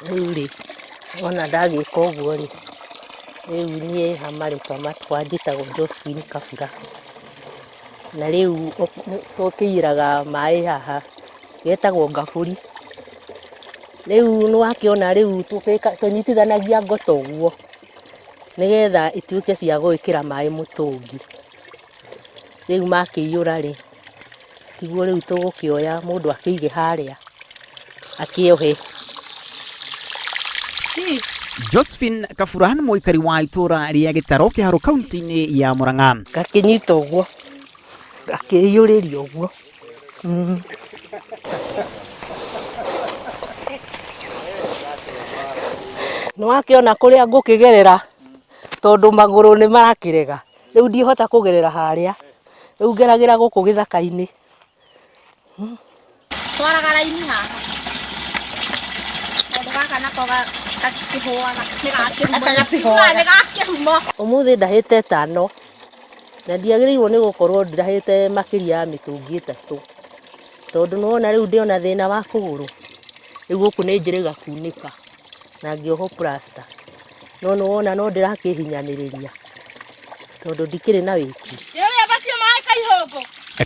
Riu ona ndagika uguo ri riu nie hamarĩtwa matwa njĩtagwo Josephine Kabura na riu tũkĩiraga maĩ haha getagwo ngabũri. Riu nĩ wakĩona riu tũnyitithanagia ngoto ũguo nĩgetha ituĩke cia gwĩkĩra maĩ mũtũngi. Riu makĩiyũra ri tiguo riu tũgũkĩoya mũndũ akĩige harĩa akĩohe. Josephine Kabura nĩ mũikari wa itũra rĩa Gĩtaro kĩharo kaunti-ini ya Murang'a. Gakĩnyita ũguo gakĩiyũrĩria ũguo. Nĩ wakĩona kũrĩa ngũkĩgerera tondũ magũrũ nĩ marakĩrega. Riu ndihota kũgerera harĩa. Riu ngeragĩra gũkũ gĩthaka-inĩ. Twaraga raini haha. Tondũ gaka nako gakĩhũaga nĩgakĩhuma. Ũmũthĩ ndahĩte 5 na ndiagĩrĩirwo nĩ gũkorwo ndahĩte makiria ya mĩtũngi 3 tondũ nĩwona riu ndĩona thĩna wa kũgũrũ. Riu gũkũ nĩ njĩrĩga kunĩka na ngĩohwo plaster. No nĩwona no ndĩrakĩhinyanĩrĩria tondũ ndikĩrĩ na wĩki.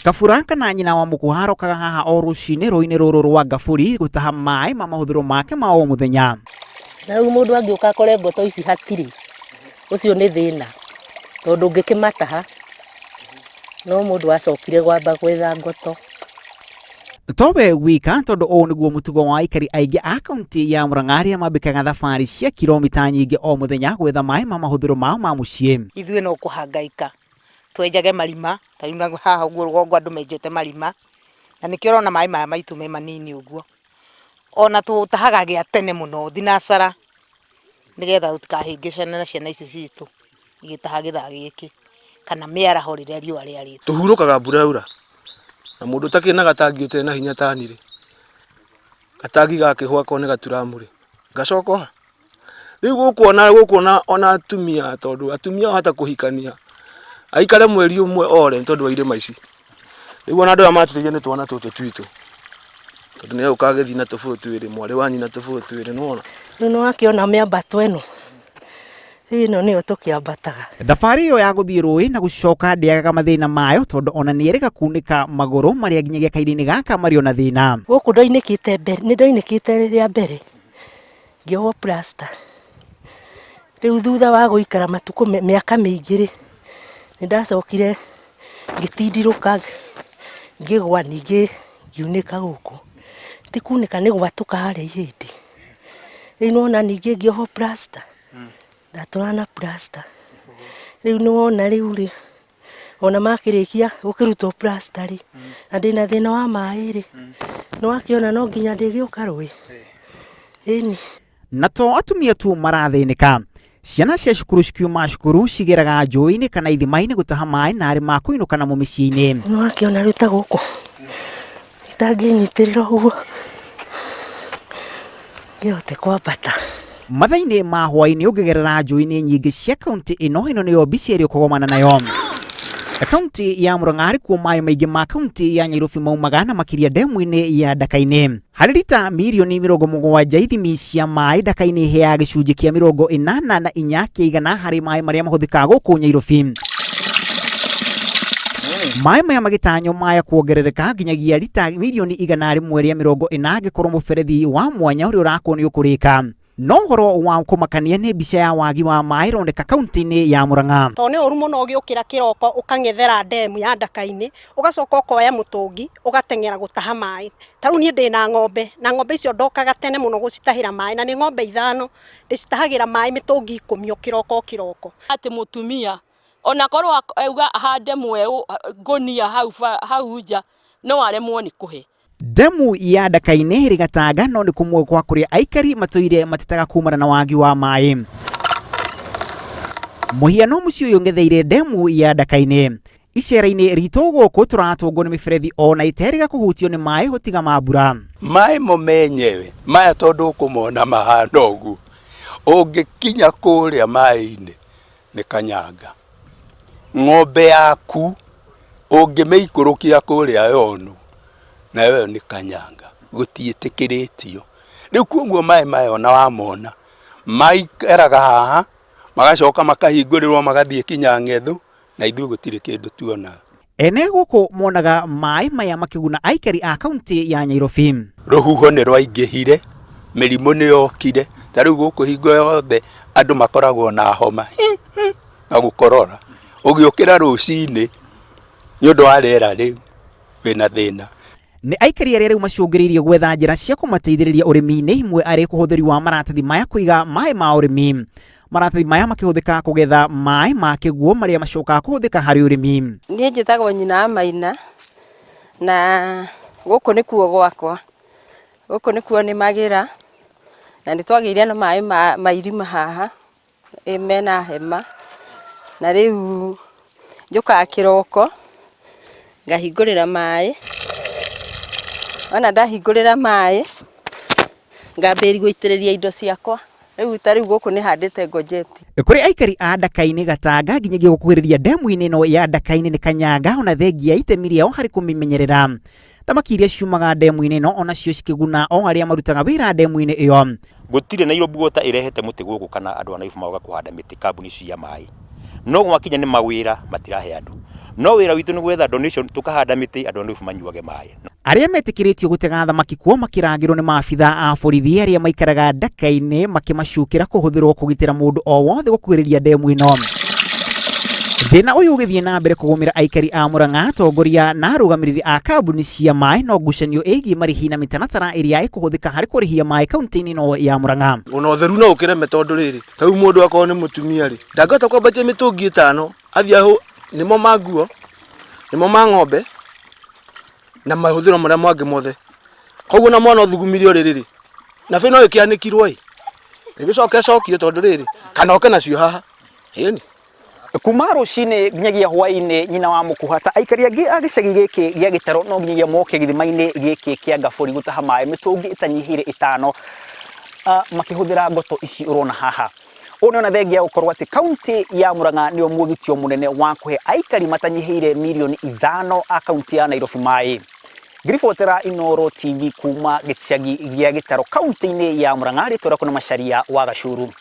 Kabura kana nyina wa mũkũ arokaga haha o rũcinĩ rũĩ-inĩ rũrũ rwa Ngabũri gũtaha maĩ ma mahuthiro make ma o mũthenya. Na riu mũndũ angĩũka akore ngoto ici hatirĩ, ũcio nĩ thĩna tondũ ngĩkĩmataha no mũndũ acokire gwamba gwetha ngoto. Tobe wika tondũ ũũ nĩguo mũtugo wa aikari aingĩ a kaunti ya Murang'a arĩa mambĩkaga thabarĩ cia kilomita nyingĩ o mũthenya gwetha maĩ ma mahuthiro mao ma mũciĩ. Ithuĩ no kũhangaika twenjage marima, tarĩu haha ũguo rũgongo andũ menjete marima na nĩkĩo ũrona maĩ maya maitũ me manini ũguo. Ona tũtahaga gĩa tene mũno thinacara nĩgetha tũtikahĩngĩcane na ciana ici citũ igĩtaha gĩthaa gĩkĩ kana mĩaraho rĩrĩa riũa rĩarĩte. Tũhurũkaga mbura yaura na mũndũ ũtakĩrĩ na gatangi ũtarĩ na hinya tanirĩ gatangi gakĩhũa korwo nĩ gaturamũ rĩ gacoka. Rĩu gũkuona ona atumia tondũ atumia hata kũhikania aikare mweri ũmwe ore tondũ wa irĩma ici. Rĩu ona andũ aya matũteithia nĩ twana tũtũ twitũ tondũ nĩ ũkagĩthi na tũbũrũ twĩrĩ mwarĩ wanyu na tũbũrũ twĩrĩ nĩwona. Rĩu nĩ wakĩona mĩambato ĩno ĩno nĩyo tũkĩambataga. Thabarĩ ĩyo ya gũthiĩ rũĩ na gũcoka ndĩagaga mathĩna mayo tondũ ona nĩerĩga kunĩka magũrũ marĩa nginyagia kairĩ-inĩ gaka marĩ ona thĩna. Gũkũ ndoinĩkĩte mbere, nĩ ndoinĩkĩte rĩrĩa mbere ngĩohwo plaster. Rĩu thutha wa gũikara matukũ mĩaka mĩingĩ rĩ nĩ ndacokire ngĩtindirũka ngĩgwa ningĩ ngiunĩka gũkũ. Ti kunĩka nĩ gwatũka harĩa ihĩndĩ. Rĩu nĩwona ningĩ ngĩohwo plaster. Ndatũra na plaster. Rĩu nĩwona rĩu rĩ ona makĩrĩkia gũkĩrutwo plaster rĩ na ndĩna thĩna wa maĩ rĩ nĩ wakĩona no nginya ndĩgĩũka rũĩ. Ĩni. Na to atumia tu marathĩnĩka. Ciana cia cukuru cikiuma cukuru cigeraga njuui-ini kana ithima-inĩ gũtaha maĩ na arĩ ma kũinũka namo mĩciĩ-inĩ. Nĩ wakĩona rĩu ta gũkũ itangĩnyitĩrĩra ũguo ngĩhote kwambata. Mathaa-inĩ ma hwaĩ-inĩ ũngĩgerera njuui-inĩ nyingĩ cia kaunti ĩno nĩyo mbica ĩrĩ ũkũgomana nayo. Kaunti ya Murang'a arĩ kuo maĩ maingĩ ma kaunti ya Nairobi maumaga na makiria ndemu-inĩ ya Ndaka-inĩ. Harĩ rita mirioni 70 ithimi cia maĩ Ndaka-inĩ iheaga gĩcunjĩ kĩa 84 kĩa igana harĩ maĩ marĩa mahuthikaga gũkũ Nairobi. Maĩ maya magĩtanywo maya kuongerereka nginyagia rita mirioni 100 rĩa 40 angĩkorwo mũberethi wa mwanya ũrĩa ũrakwo nĩ ũkũrĩka. No ũhoro wa kũmakania nĩ mbica ya wagi wa maĩ roneka kaunti-inĩ ya Murang'a. To nĩ ũru mũno ũgĩũkĩra kĩroko ũkang'ethera ndemu ya Ndaka-inĩ ũgacoka ũkoya mũtũngi ũgateng'era gũtaha maĩ. Ta rĩu niĩ ndĩ na ng'ombe na ng'ombe icio ndokaga tene mũno gũcitahĩra maĩ na nĩ ng'ombe 5 ndĩcitahagĩra maĩ mĩtũngi 10 kĩroko. Ati mũtumia ona korwo auga hande mweũ ngũnia hau nja no aremwo nĩ kũhe. Ndemu ya Ndaka-inĩ ĩrĩ gatanga no nĩ kũmwe kwa kũrĩa aikari matũire matetaga kumana na wagi wa maĩ. Mũhiano mũciĩ ũyũ ng'etheire ndemu ya Ndaka-inĩ. Icera-inĩ ritũ gũkũ tũratũngwo nĩ mĩberethi ona iterĩga kũhutio nĩ maĩ gũtiga ma mbura. Maĩ mo menyewe maya tondũ ũkũmona mahanda ũguo ũngĩkinya kũrĩa maĩ-inĩ nĩ kanyanga. Ng'ombe yaku ũngĩmĩikũrũkia kũrĩa yonu nayo nĩ kanyanga gũtiĩtĩkĩrĩtio. riu kuoguo maĩ maya ona wamona maikaraga haha magacoka makahingurirwo magathie kinya ng'ethu na ithuĩ gũtirĩ kĩndũ tuona. Ene gũkũ monaga maĩ maya makĩguna aikari a kaunti ya Nairobi. Rũhuho nĩ rwaingĩhire, mĩrimũ nĩ yokire, ta rĩu gũkũ hingo yothe andũ makoragwo na homa na gũkorora. Ũgĩũkĩra rũcinĩ nĩ ũndũ wa rĩera rĩu wĩna thĩna. Nĩ aikari arĩa rĩu macũngĩrĩirie gwetha njĩra cia kũmateithĩrĩria ũrĩmi-inĩ, imwe arĩ kũhũthĩri wa maratathi maya kũiga maĩ ma ũrĩmi. Maratathi maya makĩhũthĩka kũgetha maĩ ma kĩguo marĩa macokaga kũhũthĩka harĩ ũrĩmi. Niĩ njĩtagwo nyina wa Maina na gũkũ nĩkuo gwakwa. Gũkũ nĩkuo nĩmagĩra na nĩtwagĩire na maĩ ma irima haha mena hema, na rĩu njũkaga kĩroko ngahingũrĩra maĩ, ona ndahingũrĩra maĩ ngambĩrĩria gũitĩrĩria indo ciakwa. Rĩu ta rĩu gũkũ nĩ handĩte ngojeti. Kũrĩ aikari a Ndaka-ini, Gatanga nginyagia gũkuhĩrĩria ndemu-inĩ ĩno ya Ndaka-ini nĩ Kanyaga, ona thengia itemi rĩao harĩ kũmĩmenyerera. Thamaki iria ciumaga ndemu-inĩ ĩno onacio cikĩguna o arĩa marutaga wĩra ndemu-inĩ ĩyo. Gũtirĩ Nairobi gũta ĩrehete mũtĩ gũkũ kana andũ a Nairobi magoka kũhanda mĩtĩ kambuni cia maĩ. No gwakinya nĩ mawĩra matirahe andũ. No wĩra witũ nĩ gwetha donation tukahanda mĩtĩ andũ a Nairobi manyuage maĩ. Arĩa metĩkĩrĩtio gũtega thamaki kuo makĩrangĩrwo nĩ maabitha a borithi arĩa maikaraga Ndaka-ini makĩmacukĩra kũhũthĩrwo kũgitĩra mũndũ o wothe gũkuhĩrĩria ndemu ĩno. Thĩna ũyũ ũgĩthiĩ na mbere kũgũmĩra aikari a Murang'a, atongoria na arũgamĩrĩri a kambuni cia maĩ, no ngucanio ĩgiĩ marĩhi na mĩtaratara ĩrĩa ĩkũhũthĩka harĩ kũrĩhia maĩ kaunti-inĩ ĩno ya Murang'a. Ona ũtheru no ũkĩreme tondũ rĩrĩ, ta rĩu mũndũ akorwo nĩ mũtumia rĩ, ndangĩhota kwambatia mĩtũngi 5 athiĩ ahũ nĩmo ma nguo, nĩmo ma ng'ombe na mahuthiro marĩa mangĩ mothe. Koguo na mwana ũthugumirio rĩrĩ na bĩ no ĩkĩanĩkirwo ĩ ĩgĩcoke cokio tondũ rĩrĩ kana oke nacio haha ĩni. Kuma rũcinĩ nginyagia hwaĩ-inĩ nyina wa mũkuha, ta aikari angĩ a gĩcagi gĩkĩ gĩa gĩtaro no nginyagia moke gĩthima-inĩ gĩkĩ kĩa Ngabũri gũtaha maĩ mĩtũngi ĩtanyihĩire 5 makĩhũthĩra ngoto ici ũrona haha. Ũũ nĩ ona thengia gũkorwo atĩ kaunti ya Murang'a nĩyo mwĩgitio mũnene wa kũhe aikari matanyihĩire mirioni 5 a kaunti ya Nairobi maĩ. Ngiribotera Inooro TV kuma gĩcagi gĩa gĩtaro kaunti-inĩ ya Murang'a, rĩtwa rĩakwa nĩ Macharia wa Gacuru.